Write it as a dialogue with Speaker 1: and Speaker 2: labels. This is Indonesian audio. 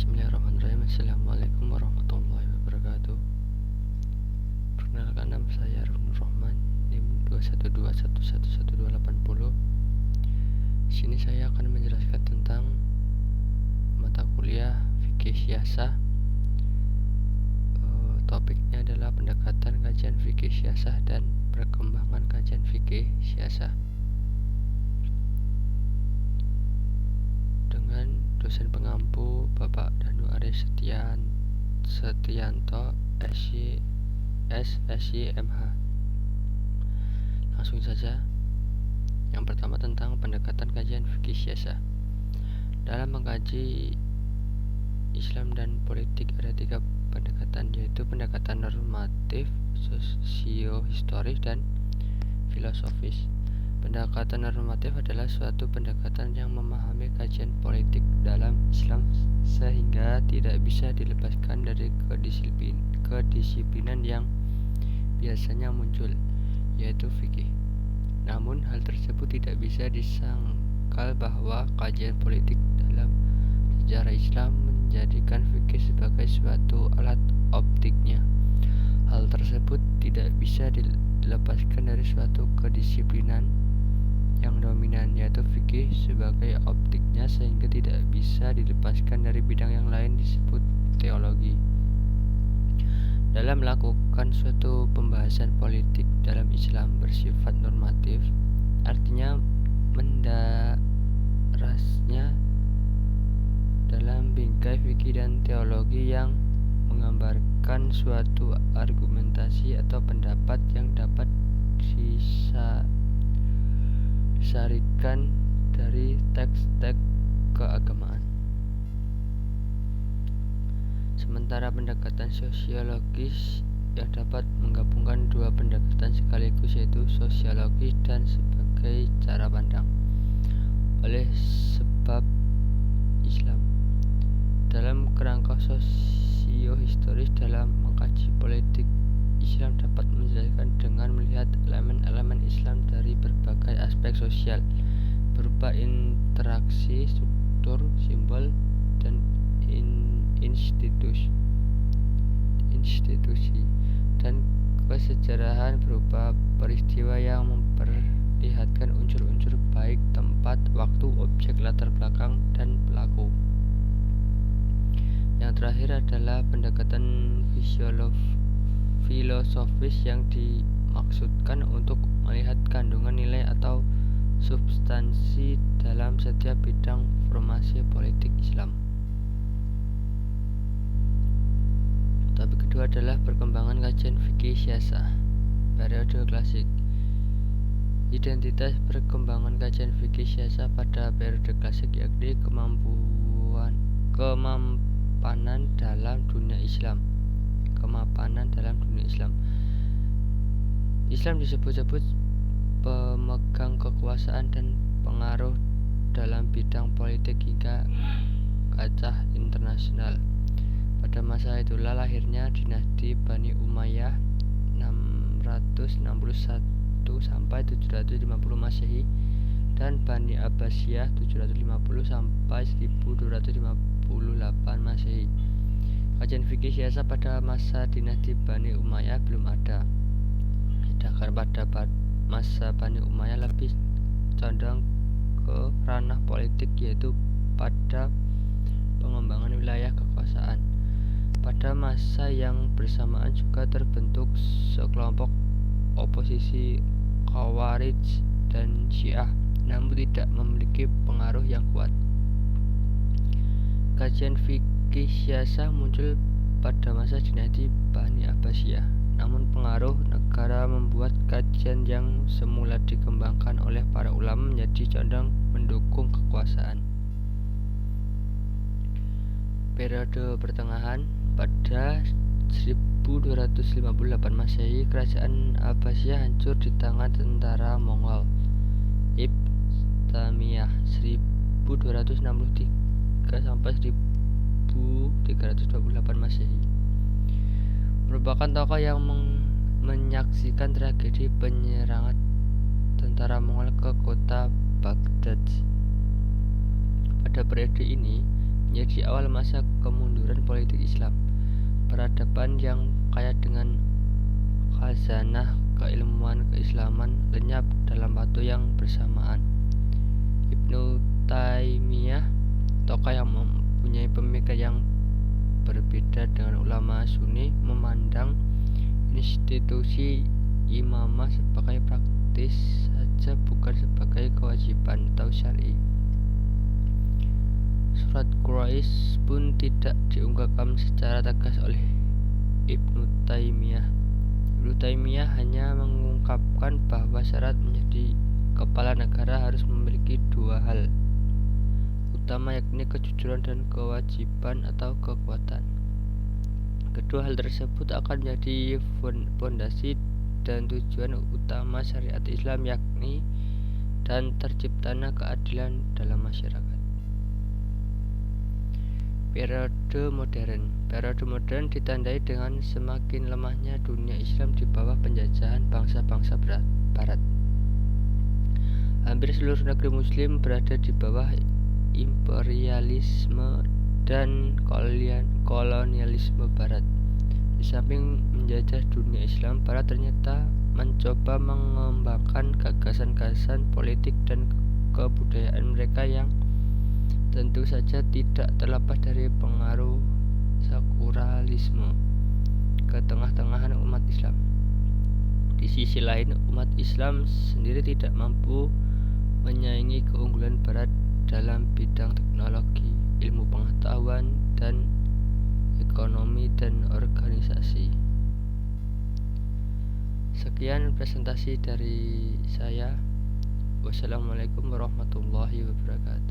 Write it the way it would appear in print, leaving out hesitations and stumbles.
Speaker 1: Bismillahirrahmanirrahim. Assalamualaikum warahmatullahi wabarakatuh. Perkenalkan, nama saya Arifin Rahman, NIM 212111280. Di sini saya akan menjelaskan tentang mata kuliah fikih siyasah. Topiknya adalah pendekatan kajian fikih siyasah dan perkembangan kajian fikih siyasah. Dengan dosen pengampu Bapak Danu Aris Setianto SSy MH. Langsung saja. Yang pertama, tentang pendekatan kajian fikih siyasah. Dalam mengkaji Islam dan politik ada 3 pendekatan, yaitu pendekatan normatif, sosiohistoris, dan filosofis. Pendekatan normatif adalah suatu pendekatan yang memahami kajian politik dalam Islam sehingga tidak bisa dilepaskan dari kedisiplinan yang biasanya muncul, yaitu fikih. Namun hal tersebut tidak bisa disangkal bahwa kajian politik dalam sejarah Islam menjadikan fikih sebagai suatu alat optiknya. Hal tersebut tidak bisa dilepaskan dari suatu kedisiplinan yang dominan, yaitu fikih sebagai optiknya, sehingga tidak bisa dilepaskan dari bidang yang lain disebut teologi. Dalam melakukan suatu pembahasan politik dalam Islam bersifat normatif, artinya mendarasnya dalam bingkai fikih dan teologi yang menggambarkan suatu argumentasi atau pendapat yang dapat disarikan dari teks-teks keagamaan. Sementara pendekatan sosiologis yang dapat menggabungkan 2 pendekatan sekaligus, yaitu sosiologis dan sebagai cara pandang. Oleh sebab Islam dalam kerangka sosiohistoris dalam mengkaji politik Islam dapat menjelaskan dengan melihat elemen-elemen Islam dari berbagai aspek sosial berupa interaksi, struktur, simbol, dan institusi, dan kesejarahan berupa peristiwa yang memperlihatkan unsur-unsur baik tempat, waktu, objek, latar belakang, dan pelaku. Yang terakhir adalah pendekatan filosofis yang dimaksudkan untuk melihat kandungan nilai atau substansi dalam setiap bidang formasi politik Islam. Topik kedua adalah perkembangan kajian fikih siyasah periode klasik. Identitas perkembangan kajian fikih siyasah pada periode klasik yakni kemapanan dalam dunia Islam. Islam disebut-sebut pemegang kekuasaan dan pengaruh dalam bidang politik hingga kancah internasional. Pada masa itulah lahirnya dinasti Bani Umayyah 661 sampai 750 Masehi dan Bani Abbasiyah 750 sampai 1258 Masehi. Kajian fikih siyasah pada masa dinasti Bani Umayyah belum ada. Sedangkan pada masa Bani Umayyah lebih condong ke ranah politik, yaitu pada pengembangan wilayah kekuasaan. Pada masa yang bersamaan juga terbentuk sekelompok oposisi Khawarij dan Syiah, namun tidak memiliki pengaruh yang kuat. Kajian fikih siyasah muncul pada masa dinasti Bani Abbasiyah, namun pengaruh negara membuat kajian yang semula dikembangkan oleh para ulama menjadi condong mendukung kekuasaan. Periode pertengahan. Pada 1258 Masehi, kerajaan Abbasiyah hancur di tangan tentara Mongol. Ibn Taimiyah 1263 sampai 1328 Masehi merupakan tokoh yang menyaksikan tragedi penyerangan tentara Mongol ke kota Baghdad. Pada periode ini, menjadi awal masa kemunduran politik Islam. Peradaban yang kaya dengan khazanah keilmuan keislaman lenyap dalam waktu yang bersamaan. Ibnu Taimiyah, tokoh yang mempunyai pemikiran yang berbeda dengan ulama Sunni, memandang institusi imamah sebagai praktis saja, bukan sebagai kewajiban atau syar'i. Surat Quraisy pun tidak diungkapkan secara tegas oleh Ibnu Taimiyah. Ibnu Taimiyah hanya mengungkapkan bahwa syarat menjadi kepala negara harus memiliki dua hal utama, yakni kejujuran dan kewajiban atau kekuatan. Kedua hal tersebut akan menjadi fondasi dan tujuan utama syariat Islam, yakni dan terciptanya keadilan dalam masyarakat. Periode modern ditandai dengan semakin lemahnya dunia Islam di bawah penjajahan bangsa-bangsa barat. Hampir seluruh negeri muslim berada di bawah imperialisme dan kolonialisme barat. Di samping menjajah dunia Islam, barat ternyata mencoba mengembangkan gagasan-gagasan politik dan kebudayaan mereka yang tentu saja tidak terlepas dari pengaruh sekularilisme ke tengah-tengahan umat Islam. Di sisi lain, umat Islam sendiri tidak mampu menyaingi keunggulan barat dalam bidang teknologi, ilmu pengetahuan, dan ekonomi dan organisasi. Sekian presentasi dari saya. Wassalamualaikum warahmatullahi wabarakatuh.